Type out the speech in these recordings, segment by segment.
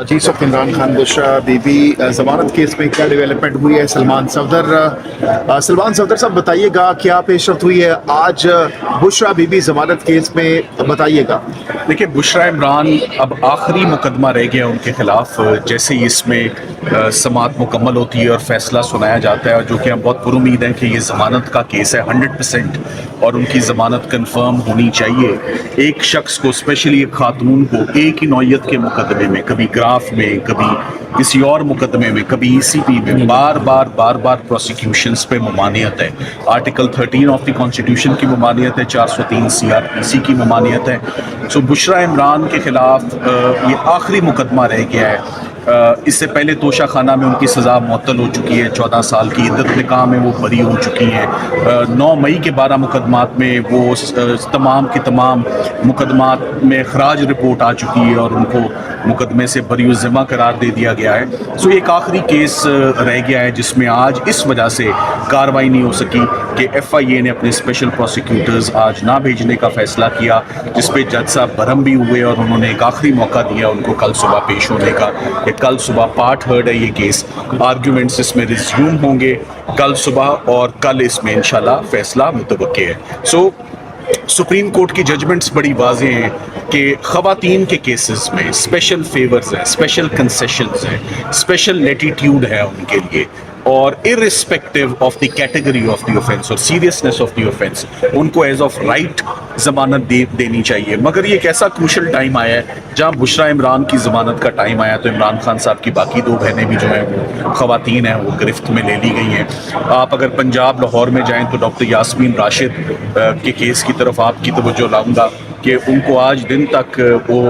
जी sir, Imran Khan Bushra Bibi जमानत case में क्या डेवलपमेंट हुई है? सलमान सफदर साहब बताइएगा क्या पेशरफ हुई है आज बुशरा बीबी जमानत केस में, बताइएगा। देखिए, बुशरा इमरान अब आखिरी मुकदमा रह गया उनके खिलाफ। जैसे ही इसमें समाअत मुकम्मल होती है और फैसला सुनाया जाता है, और जो कि हम बहुत पुरुमीद हैं कि ये ज़मानत का केस है 100% और उनकी ज़मानत कंफर्म होनी चाहिए। एक शख्स को, स्पेशली एक खातून को, एक ही नौयत के मुकदमे में, कभी ग्राफ में, कभी किसी और मुकदमे में, कभी ECP में बार बार प्रोसिक्यूशंस पे ममानियत है। आर्टिकल 13 ऑफ द कॉन्स्टिट्यूशन की ममानियत है, 403 CRPC की ममानियत है। सो बुशरा इमरान के खिलाफ ये आखिरी मुकदमा रह गया है। इससे पहले तोशा खाना में उनकी सज़ा मुअत्तल हो चुकी है, 14 साल की इद्दत निकाह में वो बरी हो चुकी हैं। 9 मई के 12 मुकदमात में वो तमाम के तमाम मुकदमात में खराज रिपोर्ट आ चुकी है और उनको मुकदमे से बरी ज़िम्मा करार दे दिया गया है। सो एक आखिरी केस रह गया है जिसमें आज इस वजह से कार्रवाई नहीं हो सकी कि FIA ने अपने स्पेशल प्रोसिक्यूटर्स आज ना भेजने का फ़ैसला किया, जिस पे जज साहब बरहम भी हुए और उन्होंने एक आखिरी मौका दिया उनको कल सुबह पेश होने का। कल सुबह पार्ट हर्ड है ये केस, आर्ग्यूमेंट्स इसमें रिज्यूम होंगे कल सुबह और कल इसमें इंशाल्लाह फैसला मुतवक्के है। सुप्रीम कोर्ट की जजमेंट्स बड़ी वाज़े हैं कि ख़वातीन के केसेस में स्पेशल फेवर्स हैं, स्पेशल कंसेशंस हैं, स्पेशल लेटीट्यूड है उनके लिए, और irrespective of the category of the offence और सीरियसनेस ऑफ द ऑफेंस उनको एज ऑफ राइट ज़मानत देनी चाहिए। मगर ये एक ऐसा क्रूशल टाइम आया है जहाँ बुशरा इमरान की ज़मानत का टाइम आया तो इमरान खान साहब की बाकी 2 बहनें भी जो हैं वो ख़वातीन हैं, वो गिरफ्त में ले ली गई हैं। आप अगर पंजाब लाहौर में जाएँ तो डॉक्टर यास्मीन राशिद के केस की तरफ आपकी तवज्जो लाऊंगा कि उनको आज दिन तक वो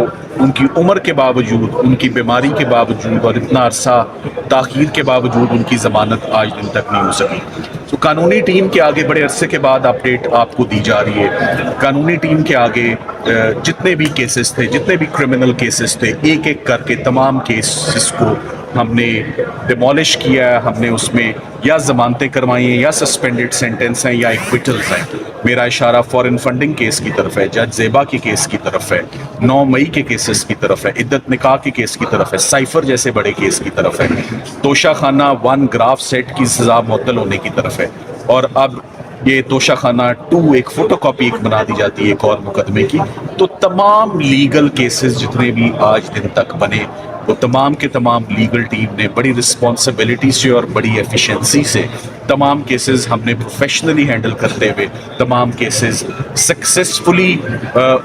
उनकी उम्र के बावजूद, उनकी बीमारी के बावजूद और इतना अरसा ताख़ीर के बावजूद उनकी ज़मानत आज दिन तक नहीं हो सकी। तो कानूनी टीम के आगे बड़े अरसे के बाद अपडेट आपको दी जा रही है। कानूनी टीम के आगे जितने भी केसेस थे, जितने भी क्रिमिनल केसेस थे, एक एक करके तमाम केसेस को हमने डिमोलिश किया है। हमने उसमें या ज़मानतें करवाई हैं, या सस्पेंडेड सेंटेंस हैं, या एक्विटल्स हैं। मेरा इशारा फॉरेन फंडिंग केस की तरफ है, जज ज़ेबा के केस की तरफ है, 9 मई के केसेस की तरफ है, इद्दत निकाह के केस की तरफ है, साइफर जैसे बड़े केस की तरफ है, तोशा खाना 1 ग्राफ सेट की सज़ा मुअत्तल होने की तरफ है, और अब ये तोशा खाना 2 एक फोटोकॉपी एक बना दी जाती है एक और मुकदमे की। तो तमाम लीगल केसेस जितने भी आज दिन तक बने, वो तमाम के तमाम लीगल टीम ने बड़ी रिस्पॉन्सिबिलिटी से और बड़ी एफिशिएंसी से तमाम केसेस हमने प्रोफेशनली हैंडल करते हुए तमाम केसेस सक्सेसफुली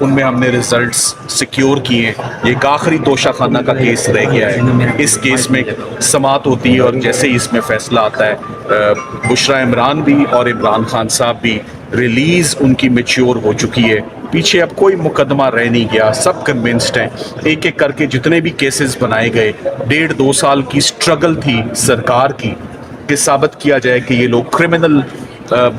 उनमें हमने रिजल्ट्स सिक्योर किए। ये एक आखिरी तोशा खाना का केस रह गया है। इस केस में समाअत होती है और जैसे ही इसमें फैसला आता है बुशरा इमरान भी और इमरान खान साहब भी रिलीज़ उनकी मैच्योर हो चुकी है। पीछे अब कोई मुकदमा रह नहीं गया, सब कन्विंस्ड हैं। एक एक करके जितने भी केसेस बनाए गए, 1.5-2 साल की स्ट्रगल थी सरकार की कि साबित किया जाए कि ये लोग क्रिमिनल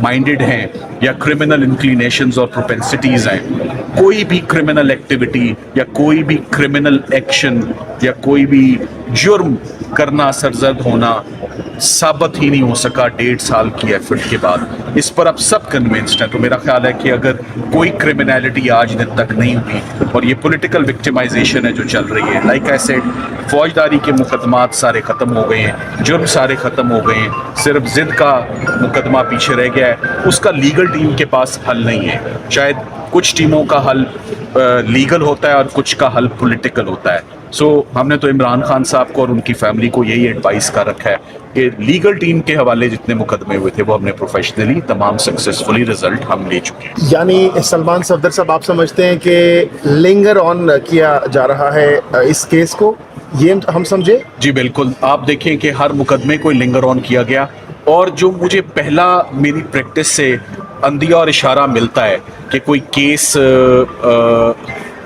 माइंडेड हैं या क्रिमिनल इंक्लिनेशंस और प्रोपेंसिटीज़ हैं। कोई भी क्रिमिनल एक्टिविटी या कोई भी क्रिमिनल एक्शन या कोई भी जुर्म करना, सरजद होना साबित ही नहीं हो सका 1.5 साल की एफर्ट के बाद। इस पर अब सब कन्विंस्ड हैं। तो मेरा ख्याल है कि अगर कोई क्रिमिनलिटी आज दिन तक नहीं हुई और ये पॉलिटिकल विक्टिमाइजेशन है जो चल रही है, लाइक आई सेड, फौजदारी के मुकदमात सारे ख़त्म हो गए हैं, जुर्म सारे ख़त्म हो गए हैं, सिर्फ ज़िद का मुकदमा पीछे रह गया है। उसका लीगल टीम के पास हल नहीं है। शायद कुछ टीमों का हल लीगल होता है और कुछ का हल पॉलिटिकल होता है। हमने तो इमरान खान साहब को और उनकी फैमिली को यही एडवाइस कर रखा है कि लीगल टीम के हवाले जितने मुकदमे हुए थे वो हमने प्रोफेशनली तमाम सक्सेसफुली रिजल्ट हम ले चुके हैं। यानी सलमान सफदर साहब, आप समझते हैं कि लिंगर ऑन किया जा रहा है इस केस को, ये हम समझे? जी बिल्कुल। आप देखें कि हर मुकदमे को लिंगर ऑन किया गया, और जो मुझे पहला मेरी प्रैक्टिस से अंदिया और इशारा मिलता है कि कोई केस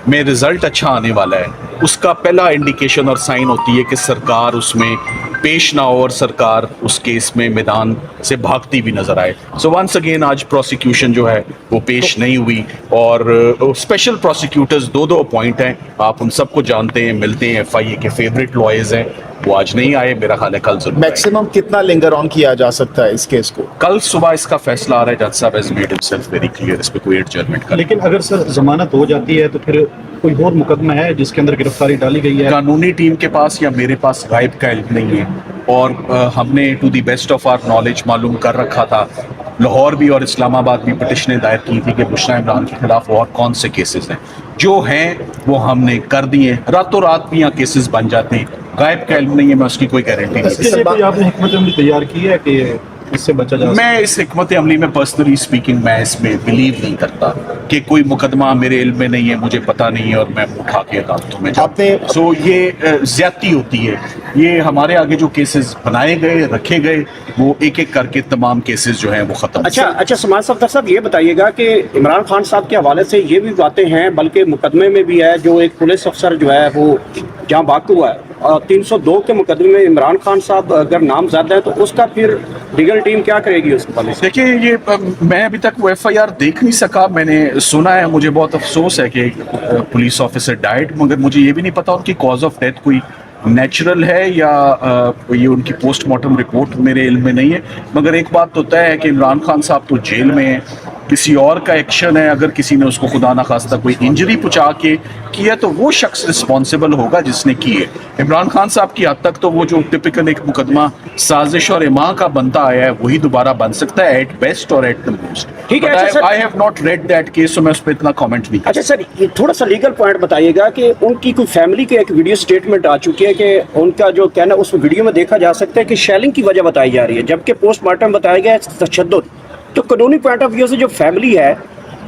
में रिज़ल्ट अच्छा आने वाला है, उसका पहला इंडिकेशन और साइन होती है कि सरकार उसमें पेश ना हो और सरकार उस केस में मैदान से भागती भी नजर आए। वंस अगेन आज प्रोसिक्यूशन जो है वो पेश नहीं हुई, और स्पेशल प्रोसिक्यूटर्स 2 अपॉइंट हैं। आप उन सबको जानते हैं, मिलते हैं, FIA के फेवरेट लॉयर्स हैं। वो आज नहीं आए, मेरा ख्याल है कल जरूर आएंगे। मैक्सिमम कितना लिंगर ऑन किया जा सकता है इस केस को? कल सुबह इसका फैसला आ रहा है, जज साहब has made himself very clear, इस पे कोई एडजमेंट का लेकिन अगर सर जमानत हो जाती है तो फिर कोई और मुकदमा है जिसके अंदर गिरफ्तारी डाली गई है? कानूनी टीम के पास या मेरे पास गायब का इल्म नहीं है, और हमने to the best of our knowledge मालूम कर रखा था, लाहौर भी और इस्लामाबाद भी पिटिशनें दायर की थी कि बुशरा इमरान के खिलाफ और कौन से केसेस हैं, जो हैं वो हमने कर दिए। रातों रात भी यहाँ केसेस बन जाते हैं, गायब का इल्म नहीं है, मैं उसकी कोई गारंटी नहीं इसके लिए कोई आपने हिकमत अमली तैयार की है कि इससे बचा जा मैं इस हिकमत अमली में पर्सनली स्पीकिंग मैं इसमें बिलीव नहीं करता कि कोई मुकदमा मेरे इल्म में नहीं है, मुझे पता नहीं है और मैं उठा के अदालतों में जाऊं। सो ये ज्यादती होती है। ये हमारे आगे जो केसेस बनाए गए, रखे गए, वो एक एक करके तमाम केसेस जो हैं वो खत्म। अच्छा सलमान सफदर साहब, ये बताइएगा कि इमरान खान साहब के हवाले से ये भी बातें हैं, बल्कि मुकदमे में भी है, जो एक पुलिस अफसर जो है वो जहाँ वाक़ हुआ है 302 के मुकदमे में इमरान खान साहब अगर नामजद है तो उसका फिर लीगल टीम क्या करेगी उस हवाले से? देखिए, ये मैं अभी तक वो FIR देख नहीं सका, मैंने सुना है, मुझे बहुत अफसोस है कि पुलिस ऑफिसर डाइड, मगर मुझे ये भी नहीं पता उनकी कॉज ऑफ डेथ कोई नेचुरल है या ये उनकी पोस्टमार्टम रिपोर्ट मेरे इल्म में नहीं है। मगर एक बात तो तय है कि इमरान खान साहब तो जेल में है, किसी और का एक्शन है, अगर किसी ने उसको खुदा ना खास्ता कोई इंजरी पहुंचा के किया तो वो शख्स रिस्पॉन्सिबल होगा जिसने की है। इमरान खान साहब की हद तक तो वो जो टिपिकल एक मुकदमा साजिश और इमा का बनता आया है वही दोबारा बन सकता है, एट बेस्ट और एट द मोस्ट। ठीक है, अच्छा I have not read that case, तो मैं उस पर इतना कमेंट नहीं। अच्छा सर, ये थोड़ा सा लीगल पॉइंट बताइएगा कि उनकी कोई फैमिली की एक वीडियो स्टेटमेंट आ चुकी है कि उनका जो कहना उस वीडियो में देखा जा सकता है कि शेलिंग की वजह बताई जा रही है, जबकि पोस्टमार्टम बताया गया है तशद्दुद। तो कानूनी पॉइंट ऑफ व्यू से जो फैमिली है,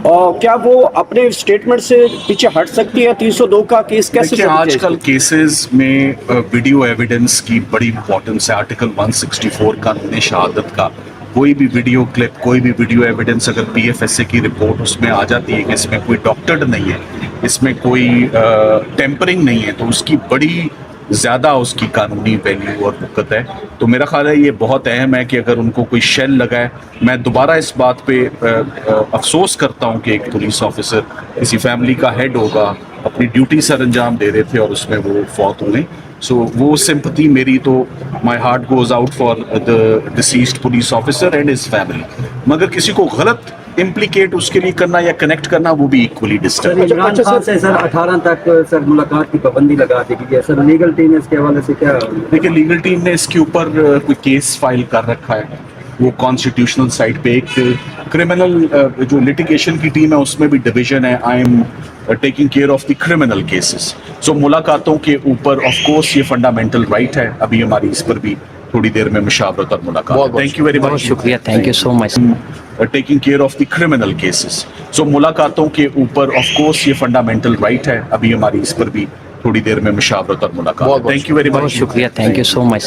और क्या वो अपने स्टेटमेंट से पीछे हट सकती है? 302 का केस कैसे? आजकल केसेस में वीडियो एविडेंस की बड़ी इंपॉर्टेंस है। आर्टिकल 164 कानून शहादत का कोई भी वीडियो क्लिप, कोई भी वीडियो एविडेंस अगर PFSA की रिपोर्ट उसमें आ जाती है कि इसमें कोई डॉक्टर्ड नहीं है, इसमें कोई टेम्परिंग नहीं है, तो उसकी बड़ी ज़्यादा उसकी कानूनी वैल्यू और वक़्त है। तो मेरा ख्याल है ये बहुत अहम है कि अगर उनको कोई शेल लगा है, मैं दोबारा इस बात पे अफसोस करता हूँ कि एक पुलिस ऑफिसर किसी फैमिली का हेड होगा, अपनी ड्यूटी सर अंजाम दे रहे थे और उसमें वो फौत हो गए। सो वो सिंपैथी मेरी तो my heart goes out for the deceased police officer and his family. मगर किसी को गलत इम्प्लीकेट उसके लिए करना या कनेक्ट करना वो भी इक्वली डिस्टर्ब। इमरान खान से सर 18 तक सर मुलाकात की पाबंदी लगा दी गई है सर, लीगल टीम ने इसके हवाले से क्या? देखिए, लीगल टीम ने इसके ऊपर कोई केस फाइल कर रखा है, वो कॉन्स्टिट्यूशनल साइड पे एक क्रिमिनल जो लिटिगेशन की टीम है उसमें भी डिवीजन है। I am taking care of the criminal cases. So मुलाकातों के ऊपर ऑफ कोर्स ये फंडामेंटल राइट है, अभी हमारी इस पर भी थोड़ी देर में मुशावरत और मुलाकात। थैंक यू वेरी मच, शुक्रिया, thank you so much. Taking care of the criminal cases. So मुलाकातों के ऊपर ऑफ कोर्स ये फंडामेंटल राइट है, अभी हमारी इस पर भी थोड़ी देर में मुशावरत और मुलाकात। थैंक यू वेरी मच, शुक्रिया, थैंक यू सो मच।